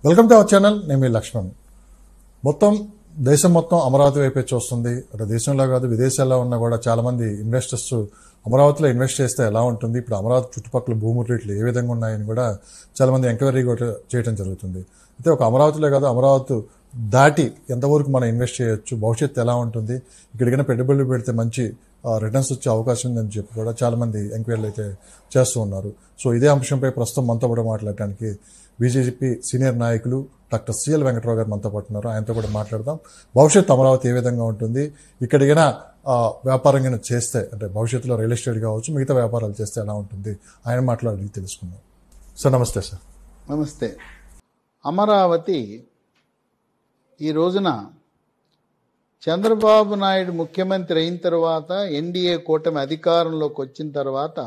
Welcome to our channel. నేను మీ లక్ష్మణ్. దేశం మొత్తం అమరావతి వైపే చూస్తుంది. అంటే దేశంలో కాదు విదేశాల్లో ఉన్న కూడా చాలా మంది ఇన్వెస్టర్స్ అమరావతిలో ఇన్వెస్ట్ చేస్తే ఎలా ఉంటుంది, ఇప్పుడు అమరావతి చుట్టుపక్కల భూముల రేట్లు ఏ విధంగా ఉన్నాయని కూడా చాలా మంది ఎంక్వైరీ కూడా చేయడం జరుగుతుంది. అయితే ఒక అమరావతిలో కాదు, అమరావతి దాటి ఎంతవరకు మనం ఇన్వెస్ట్ చేయొచ్చు, భవిష్యత్తు ఎలా ఉంటుంది, ఇక్కడికైనా పెట్టుబడులు పెడితే మంచి రిటర్న్స్ వచ్చే అవకాశం ఉందని చెప్పి కూడా చాలా మంది ఎంక్వైరీలు అయితే చేస్తూ ఉన్నారు. సో ఇదే అంశంపై ప్రస్తుతం మనతో కూడా మాట్లాడటానికి బీజేపీ సీనియర్ నాయకులు డాక్టర్ సిఎల్ వెంకటరావు గారు మనతో పాటు ఉన్నారు. ఆయనతో కూడా మాట్లాడదాం. భవిష్యత్తు అమరావతి ఏ విధంగా ఉంటుంది, ఇక్కడికైనా వ్యాపారంగా చేస్తే అంటే భవిష్యత్తులో రియల్ ఎస్టేట్ కావచ్చు, మిగతా వ్యాపారాలు చేస్తే ఎలా ఉంటుంది, ఆయన మాట్లాడి తెలుసుకుందాం. సార్ నమస్తే. సార్ నమస్తే. అమరావతి ఈ రోజున చంద్రబాబు నాయుడు ముఖ్యమంత్రి అయిన తర్వాత, ఎన్డీఏ కూటమి అధికారంలోకి వచ్చిన తర్వాత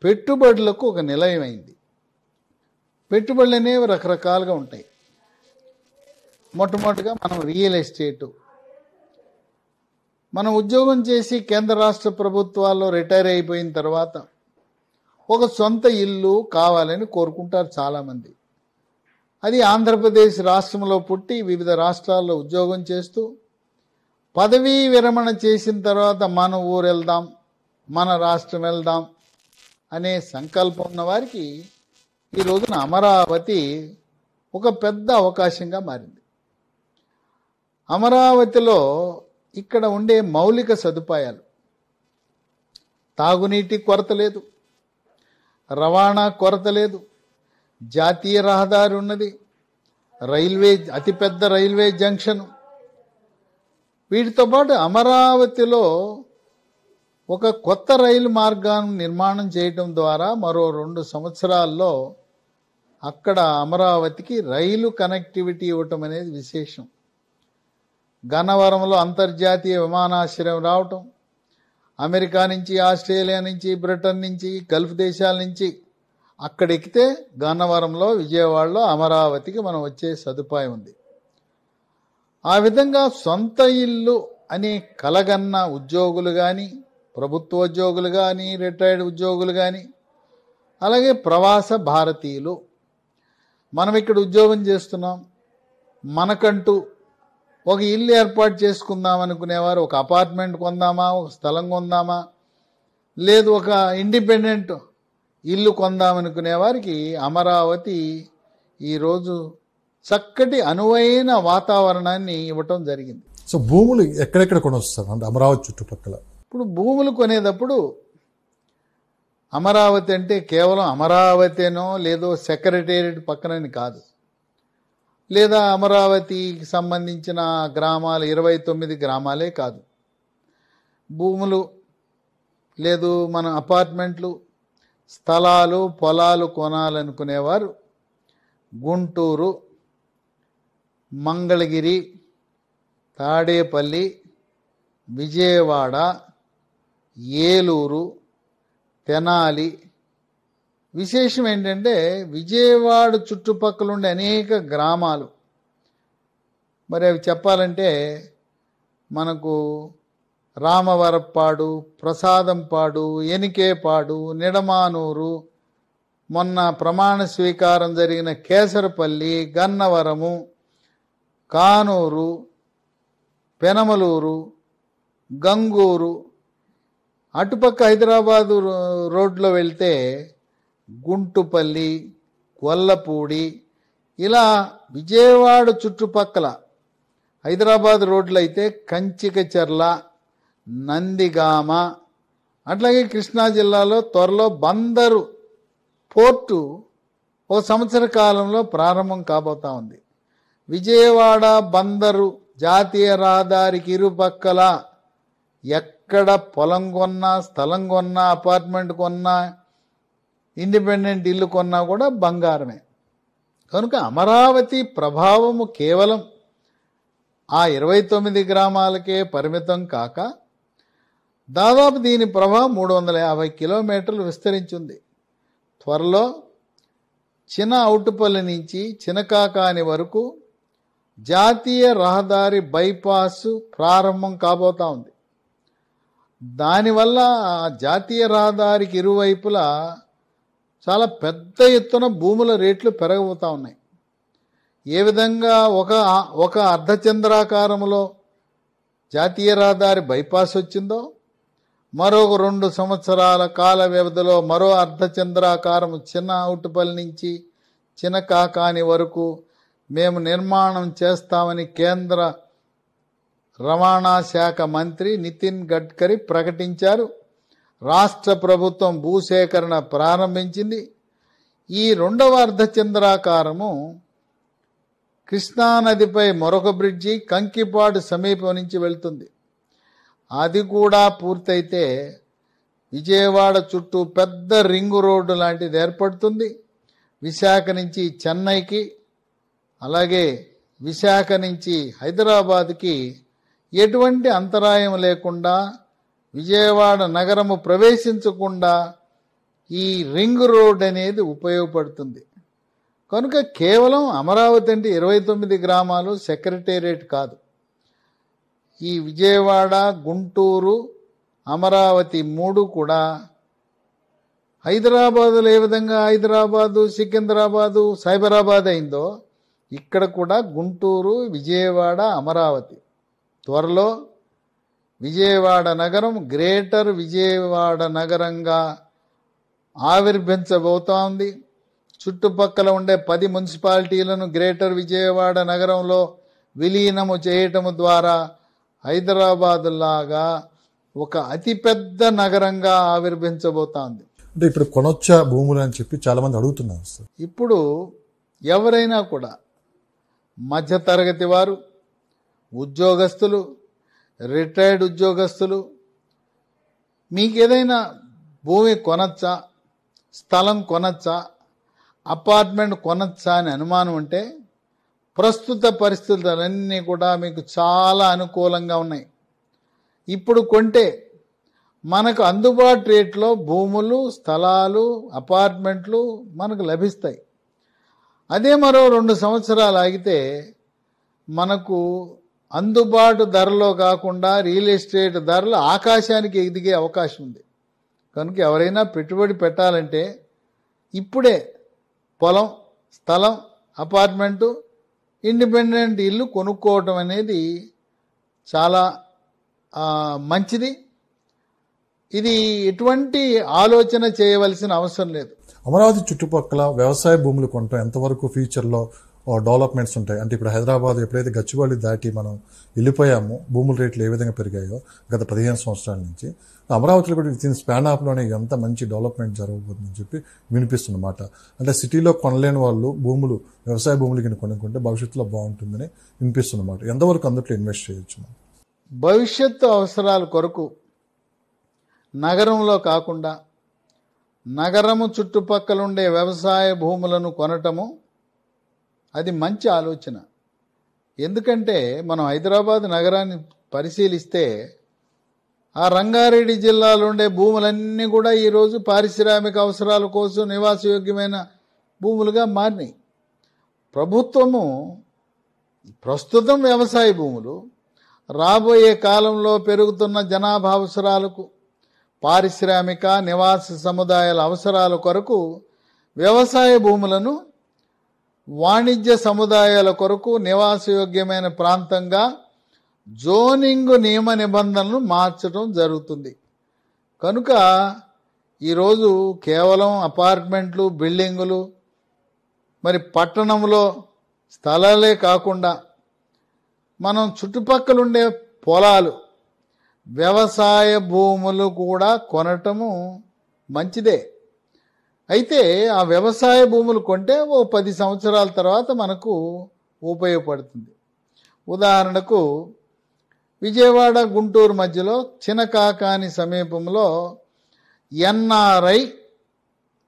పెట్టుబడులకు ఒక నిలయమైంది. పెట్టుబడులు అనేవి రకరకాలుగా ఉంటాయి. మొట్టమొదటిగా మనం రియల్ ఎస్టేటు, మనం ఉద్యోగం చేసి కేంద్ర రాష్ట్ర ప్రభుత్వాల్లో రిటైర్ అయిపోయిన తర్వాత ఒక సొంత ఇల్లు కావాలని కోరుకుంటారు చాలామంది. అది ఆంధ్రప్రదేశ్ రాష్ట్రంలో పుట్టి వివిధ రాష్ట్రాల్లో ఉద్యోగం చేస్తూ పదవీ విరమణ చేసిన తర్వాత మన ఊరు వెళ్దాం, మన రాష్ట్రం వెళ్దాం అనే సంకల్పం ఉన్న వారికి ఈ రోజున అమరావతి ఒక పెద్ద అవకాశంగా మారింది. అమరావతిలో ఇక్కడ ఉండే మౌలిక సదుపాయాలు, తాగునీటి కొరత లేదు, రవాణా కొరత లేదు, జాతీయ రహదారి ఉన్నది, రైల్వే, అతిపెద్ద రైల్వే జంక్షన్. వీటితో పాటు అమరావతిలో ఒక కొత్త రైలు మార్గాన్ని నిర్మాణం చేయడం ద్వారా మరో 2 సంవత్సరాల్లో అక్కడ అమరావతికి రైలు కనెక్టివిటీ ఇవ్వటం అనేది విశేషం. గన్నవరంలో అంతర్జాతీయ విమానాశ్రయం రావటం, అమెరికా నుంచి, ఆస్ట్రేలియా నుంచి, బ్రిటన్ నుంచి, గల్ఫ్ దేశాల నుంచి అక్కడ ఎక్కితే గన్నవరంలో, విజయవాడలో అమరావతికి మనం వచ్చే సదుపాయం ఉంది. ఆ విధంగా సొంత ఇల్లు అని కలగన్న ఉద్యోగులు కానీ, ప్రభుత్వ ఉద్యోగులు కానీ, రిటైర్డ్ ఉద్యోగులు కానీ, అలాగే ప్రవాస భారతీయులు, మనం ఇక్కడ ఉద్యోగం చేస్తున్నాం, మనకంటూ ఒక ఇల్లు ఏర్పాటు చేసుకుందాం అనుకునేవారు, ఒక అపార్ట్మెంట్ కొందామా, ఒక స్థలం కొందామా, లేదు ఒక ఇండిపెండెంట్ ఇల్లు కొందామనుకునే వారికి అమరావతి ఈరోజు చక్కటి అనువైన వాతావరణాన్ని ఇవ్వటం జరిగింది. సో భూములు ఎక్కడెక్కడ కొనొస్తారు అంటే అమరావతి చుట్టుపక్కల? ఇప్పుడు భూములు కొనేటప్పుడు అమరావతి అంటే కేవలం అమరావతినో లేదో సెక్రటేరియట్ పక్కనని కాదు, లేదా అమరావతికి సంబంధించిన గ్రామాలు 29 గ్రామాలే కాదు. భూములు లేదు మన అపార్ట్మెంట్లు, స్థలాలు, పొలాలు కొనాలనుకునేవారు గుంటూరు, మంగళగిరి, తాడేపల్లి, విజయవాడ, ఏలూరు, తెనాలి. విశేషం ఏంటంటే విజయవాడ చుట్టుపక్కల ఉండే అనేక గ్రామాలు, మరి అవి చెప్పాలంటే మనకు రామవరప్పాడు, ప్రసాదంపాడు, ఎనికేపాడు, నిడమానూరు, మొన్న ప్రమాణ స్వీకారం జరిగిన కేసరపల్లి, గన్నవరము, కానూరు, పెనమలూరు, గంగూరు, అటుపక్క హైదరాబాదు రోడ్లో వెళ్తే గుంటుపల్లి, గొల్లపూడి, ఇలా విజయవాడ చుట్టుపక్కల హైదరాబాద్ రోడ్లు అయితే కంచికచర్ల, నందిగామ, అట్లాగే కృష్ణా జిల్లాలో త్వరలో బందరు పోర్టు 1 సంవత్సర కాలంలో ప్రారంభం కాబోతా ఉంది. విజయవాడ బందరు జాతీయ రహదారికి ఇరుపక్కల ఎక్కడ పొలం కొన్నా, స్థలం కొన్నా, అపార్ట్మెంట్ కొన్నా, ఇండిపెండెంట్ ఇల్లు కొన్నా కూడా బంగారమే. కనుక అమరావతి ప్రభావము కేవలం ఆ 29 గ్రామాలకే పరిమితం కాక దాదాపు దీని ప్రభావం 350 కిలోమీటర్లు విస్తరించింది. త్వరలో చిన్న ఔటుపల్లి నుంచి చినకాకాని వరకు జాతీయ రహదారి బైపాస్ ప్రారంభం కాబోతా ఉంది. దానివల్ల జాతీయ రహదారికి ఇరువైపులా చాలా పెద్ద ఎత్తున భూముల రేట్లు పెరగబోతా ఉన్నాయి. ఏ విధంగా ఒక అర్ధచంద్రాకారములో జాతీయ రహదారి బైపాస్ వచ్చిందో, మరొక 2 సంవత్సరాల కాల వ్యవధిలో మరో అర్ధచంద్రాకారము చిన్న అవుటుపల్లి నుంచి చిన్న కాకాని వరకు మేము నిర్మాణం చేస్తామని కేంద్ర రవాణా శాఖ మంత్రి నితిన్ గడ్కరీ ప్రకటించారు. రాష్ట్ర ప్రభుత్వం భూసేకరణ ప్రారంభించింది. ఈ 2వ అర్ధచంద్రాకారము కృష్ణానదిపై మరొక బ్రిడ్జి కంకిపాడు సమీపం నుంచి వెళ్తుంది. అది కూడా పూర్తయితే విజయవాడ చుట్టూ పెద్ద రింగు రోడ్డు లాంటిది ఏర్పడుతుంది. విశాఖ నుంచి చెన్నైకి, అలాగే విశాఖ నుంచి హైదరాబాద్కి ఎటువంటి అంతరాయం లేకుండా, విజయవాడ నగరము ప్రవేశించకుండా ఈ రింగ్ రోడ్ అనేది ఉపయోగపడుతుంది. కనుక కేవలం అమరావతి అంటే 29 గ్రామాలు, సెక్రటేరియట్ కాదు. ఈ విజయవాడ, గుంటూరు, అమరావతి 3 కూడా హైదరాబాదులో ఏ విధంగా హైదరాబాదు, సికింద్రాబాదు, సైబరాబాద్ అయిందో ఇక్కడ కూడా గుంటూరు, విజయవాడ, అమరావతి. త్వరలో విజయవాడ నగరం గ్రేటర్ విజయవాడ నగరంగా ఆవిర్భించబోతోంది. చుట్టుపక్కల ఉండే 10 మున్సిపాలిటీలను గ్రేటర్ విజయవాడ నగరంలో విలీనము చేయటము ద్వారా హైదరాబాద్ లాగా ఒక అతిపెద్ద నగరంగా ఆవిర్భించబోతోంది. అంటే ఇప్పుడు కొనొచ్చా భూములు అని చెప్పి చాలా మంది అడుగుతున్నారు సార్. ఇప్పుడు ఎవరైనా కూడా మధ్యతరగతి వారు, ఉద్యోగస్తులు, రిటైర్డ్ ఉద్యోగస్తులు, మీకు ఏదైనా భూమి కొనచ్చా, స్థలం కొనచ్చా, అపార్ట్మెంట్ కొనచ్చా అని అనుమానం ఉంటే ప్రస్తుత పరిస్థితులన్నీ కూడా మీకు చాలా అనుకూలంగా ఉన్నాయి. ఇప్పుడు కొంటే మనకు అందుబాటు రేట్లో భూములు, స్థలాలు, అపార్ట్మెంట్లు మనకు లభిస్తాయి. అదే మరో 2 సంవత్సరాలు ఆగితే మనకు అందుబాటు ధరలో కాకుండా రియల్ ఎస్టేట్ ధరలు ఆకాశానికి ఎదిగే అవకాశం ఉంది. కనుక ఎవరైనా పెట్టుబడి పెట్టాలంటే ఇప్పుడే పొలం, స్థలం, అపార్ట్మెంటు, ఇండిపెండెంట్ ఇల్లు కొనుక్కోవటం అనేది చాలా మంచిది. ఇది ఎటువంటి ఆలోచన చేయవలసిన అవసరం లేదు. అమరావతి చుట్టుపక్కల వ్యవసాయ భూములు కొనటం ఎంతవరకు ఫ్యూచర్లో డెవలప్మెంట్స్ ఉంటాయి? అంటే ఇప్పుడు హైదరాబాద్ ఎప్పుడైతే గచ్చిబౌలి దాటి మనం వెళ్ళిపోయామో భూముల రేట్లు ఏ విధంగా పెరిగాయో గత 15 సంవత్సరాల నుంచి, అమరావతిలో కూడా విత్ ఇన్ స్పాన్ ఆఫ్లోనే ఎంత మంచి డెవలప్మెంట్ జరగబోతుందని చెప్పి వినిపిస్తున్నమాట. అంటే సిటీలో కొనలేని వాళ్ళు భూములు, వ్యవసాయ భూములు కింద కొనుక్కుంటే భవిష్యత్తులో బాగుంటుందని వినిపిస్తున్నమాట. ఎంతవరకు అందులో ఇన్వెస్ట్ చేయొచ్చు? భవిష్యత్తు అవసరాల కొరకు నగరంలో కాకుండా నగరము చుట్టుపక్కల ఉండే వ్యవసాయ భూములను కొనటము అది మంచి ఆలోచన. ఎందుకంటే మనం హైదరాబాద్ నగరాన్ని పరిశీలిస్తే ఆ రంగారెడ్డి జిల్లాలో ఉండే భూములన్నీ కూడా ఈరోజు పారిశ్రామిక అవసరాల కోసం నివాసయోగ్యమైన భూములుగా మారినాయి. ప్రభుత్వము ప్రస్తుతం వ్యవసాయ భూములు రాబోయే కాలంలో పెరుగుతున్న జనాభా అవసరాలకు, పారిశ్రామిక నివాస సముదాయాల అవసరాల కొరకు వ్యవసాయ భూములను వాణిజ్య సముదాయాల కొరకు నివాసయోగ్యమైన ప్రాంతంగా జోనింగ్ నియమ నిబంధనలు మార్చడం జరుగుతుంది. కనుక ఈరోజు కేవలం అపార్ట్మెంట్లు, బిల్డింగులు, మరి పట్టణంలో స్థలాలే కాకుండా మనం చుట్టుపక్కల ఉండే పొలాలు, వ్యవసాయ భూములు కూడా కొనటము మంచిదే. అయితే ఆ వ్యవసాయ భూములు కొంటే ఓ 10 సంవత్సరాల తర్వాత మనకు ఉపయోగపడుతుంది. ఉదాహరణకు విజయవాడ, గుంటూరు మధ్యలో చినకాకాని సమీపంలో ఎన్ఆర్ఐ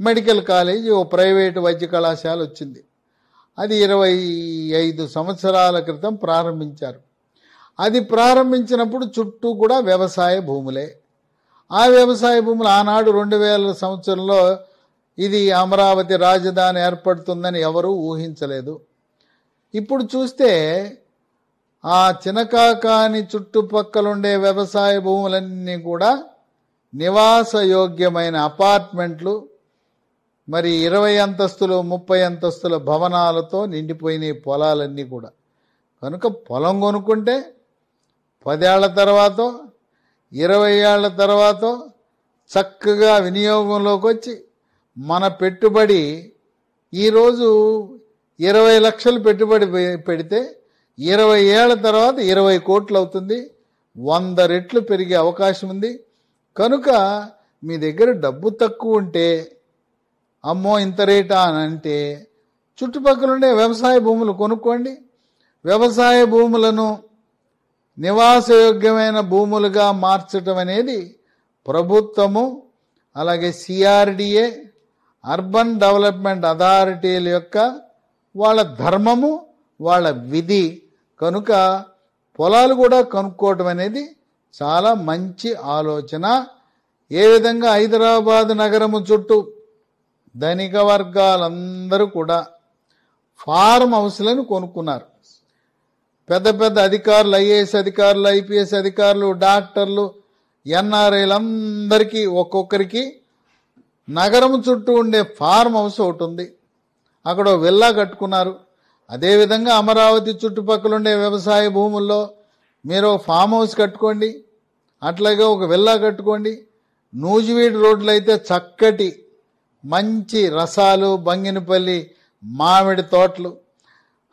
మెడికల్ కాలేజీ, ఓ ప్రైవేటు వైద్య కళాశాల వచ్చింది. అది 25 సంవత్సరాల క్రితం ప్రారంభించారు. అది ప్రారంభించినప్పుడు చుట్టూ కూడా వ్యవసాయ భూములే. ఆ వ్యవసాయ భూములు ఆనాడు 2000 సంవత్సరంలో ఇది అమరావతి రాజధాని ఏర్పడుతుందని ఎవరూ ఊహించలేదు. ఇప్పుడు చూస్తే ఆ చినకాకాని చుట్టుపక్కలుండే వ్యవసాయ భూములన్నీ కూడా నివాసయోగ్యమైన అపార్ట్మెంట్లు, మరి 20 అంతస్తులు 30 అంతస్తుల భవనాలతో నిండిపోయినాయి పొలాలన్నీ కూడా. కనుక పొలం కొనుక్కుంటే 10 ఏళ్ల తర్వాత 20 ఏళ్ల తర్వాత చక్కగా వినియోగంలోకి వచ్చి మన పెట్టుబడి ఈరోజు 20 లక్షలు పెట్టుబడి పెడితే 20 ఏళ్ల తర్వాత 20 కోట్లు అవుతుంది. 100 రెట్లు పెరిగే అవకాశం ఉంది. కనుక మీ దగ్గర డబ్బు తక్కువ ఉంటే అమ్మో ఇంత రేటా అని అంటే చుట్టుపక్కల ఉండే వ్యవసాయ భూములు కొనుక్కోండి. వ్యవసాయ భూములను నివాసయోగ్యమైన భూములుగా మార్చడం అనేది ప్రభుత్వము అలాగే సిఆర్డిఏ అర్బన్ డెవలప్మెంట్ అథారిటీల యొక్క వాళ్ళ ధర్మము వాళ్ళ విధి. కనుక పొలాలు కూడా కొనుక్కోవటం అనేది చాలా మంచి ఆలోచన. ఏ విధంగా హైదరాబాద్ నగరము చుట్టూ ధనిక వర్గాలందరూ కూడా ఫార్మ్ హౌస్లను కొనుక్కున్నారు. పెద్ద పెద్ద అధికారులు, ఐఏఎస్ అధికారులు, ఐపీఎస్ అధికారులు, డాక్టర్లు, ఎన్ఆర్ఐలందరికీ ఒక్కొక్కరికి నగరం చుట్టూ ఉండే ఫార్మ్ హౌస్ ఒకటి ఉంది. అక్కడ విల్లా కట్టుకున్నారు. అదేవిధంగా అమరావతి చుట్టుపక్కల ఉండే వ్యవసాయ భూముల్లో మీరు ఫామ్ హౌస్ కట్టుకోండి, అట్లాగే ఒక విల్లా కట్టుకోండి. నూజివీడు రోడ్లు అయితే చక్కటి మంచి రసాలు, బంగినపల్లి మామిడి తోటలు,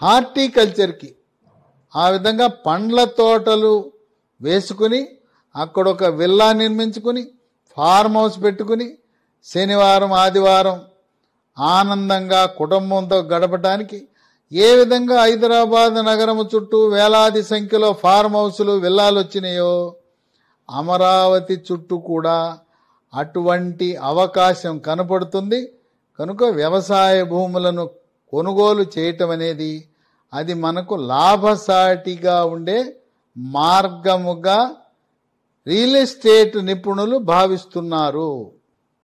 హార్టికల్చర్కి ఆ విధంగా పండ్ల తోటలు వేసుకుని అక్కడ ఒక విల్లా నిర్మించుకుని ఫార్మ్ హౌస్ పెట్టుకుని శనివారం ఆదివారం ఆనందంగా కుటుంబంతో గడపడానికి ఏ విధంగా హైదరాబాద్ నగరము చుట్టూ వేలాది సంఖ్యలో ఫార్మ్ హౌస్లు విల్లాలు వచ్చినాయో అమరావతి చుట్టూ కూడా అటువంటి అవకాశం కనపడుతుంది. కనుక వ్యవసాయ భూములను కొనుగోలు చేయటం అనేది అది మనకు లాభసాటిగా ఉండే మార్గముగా రియల్ ఎస్టేట్ నిపుణులు భావిస్తున్నారు.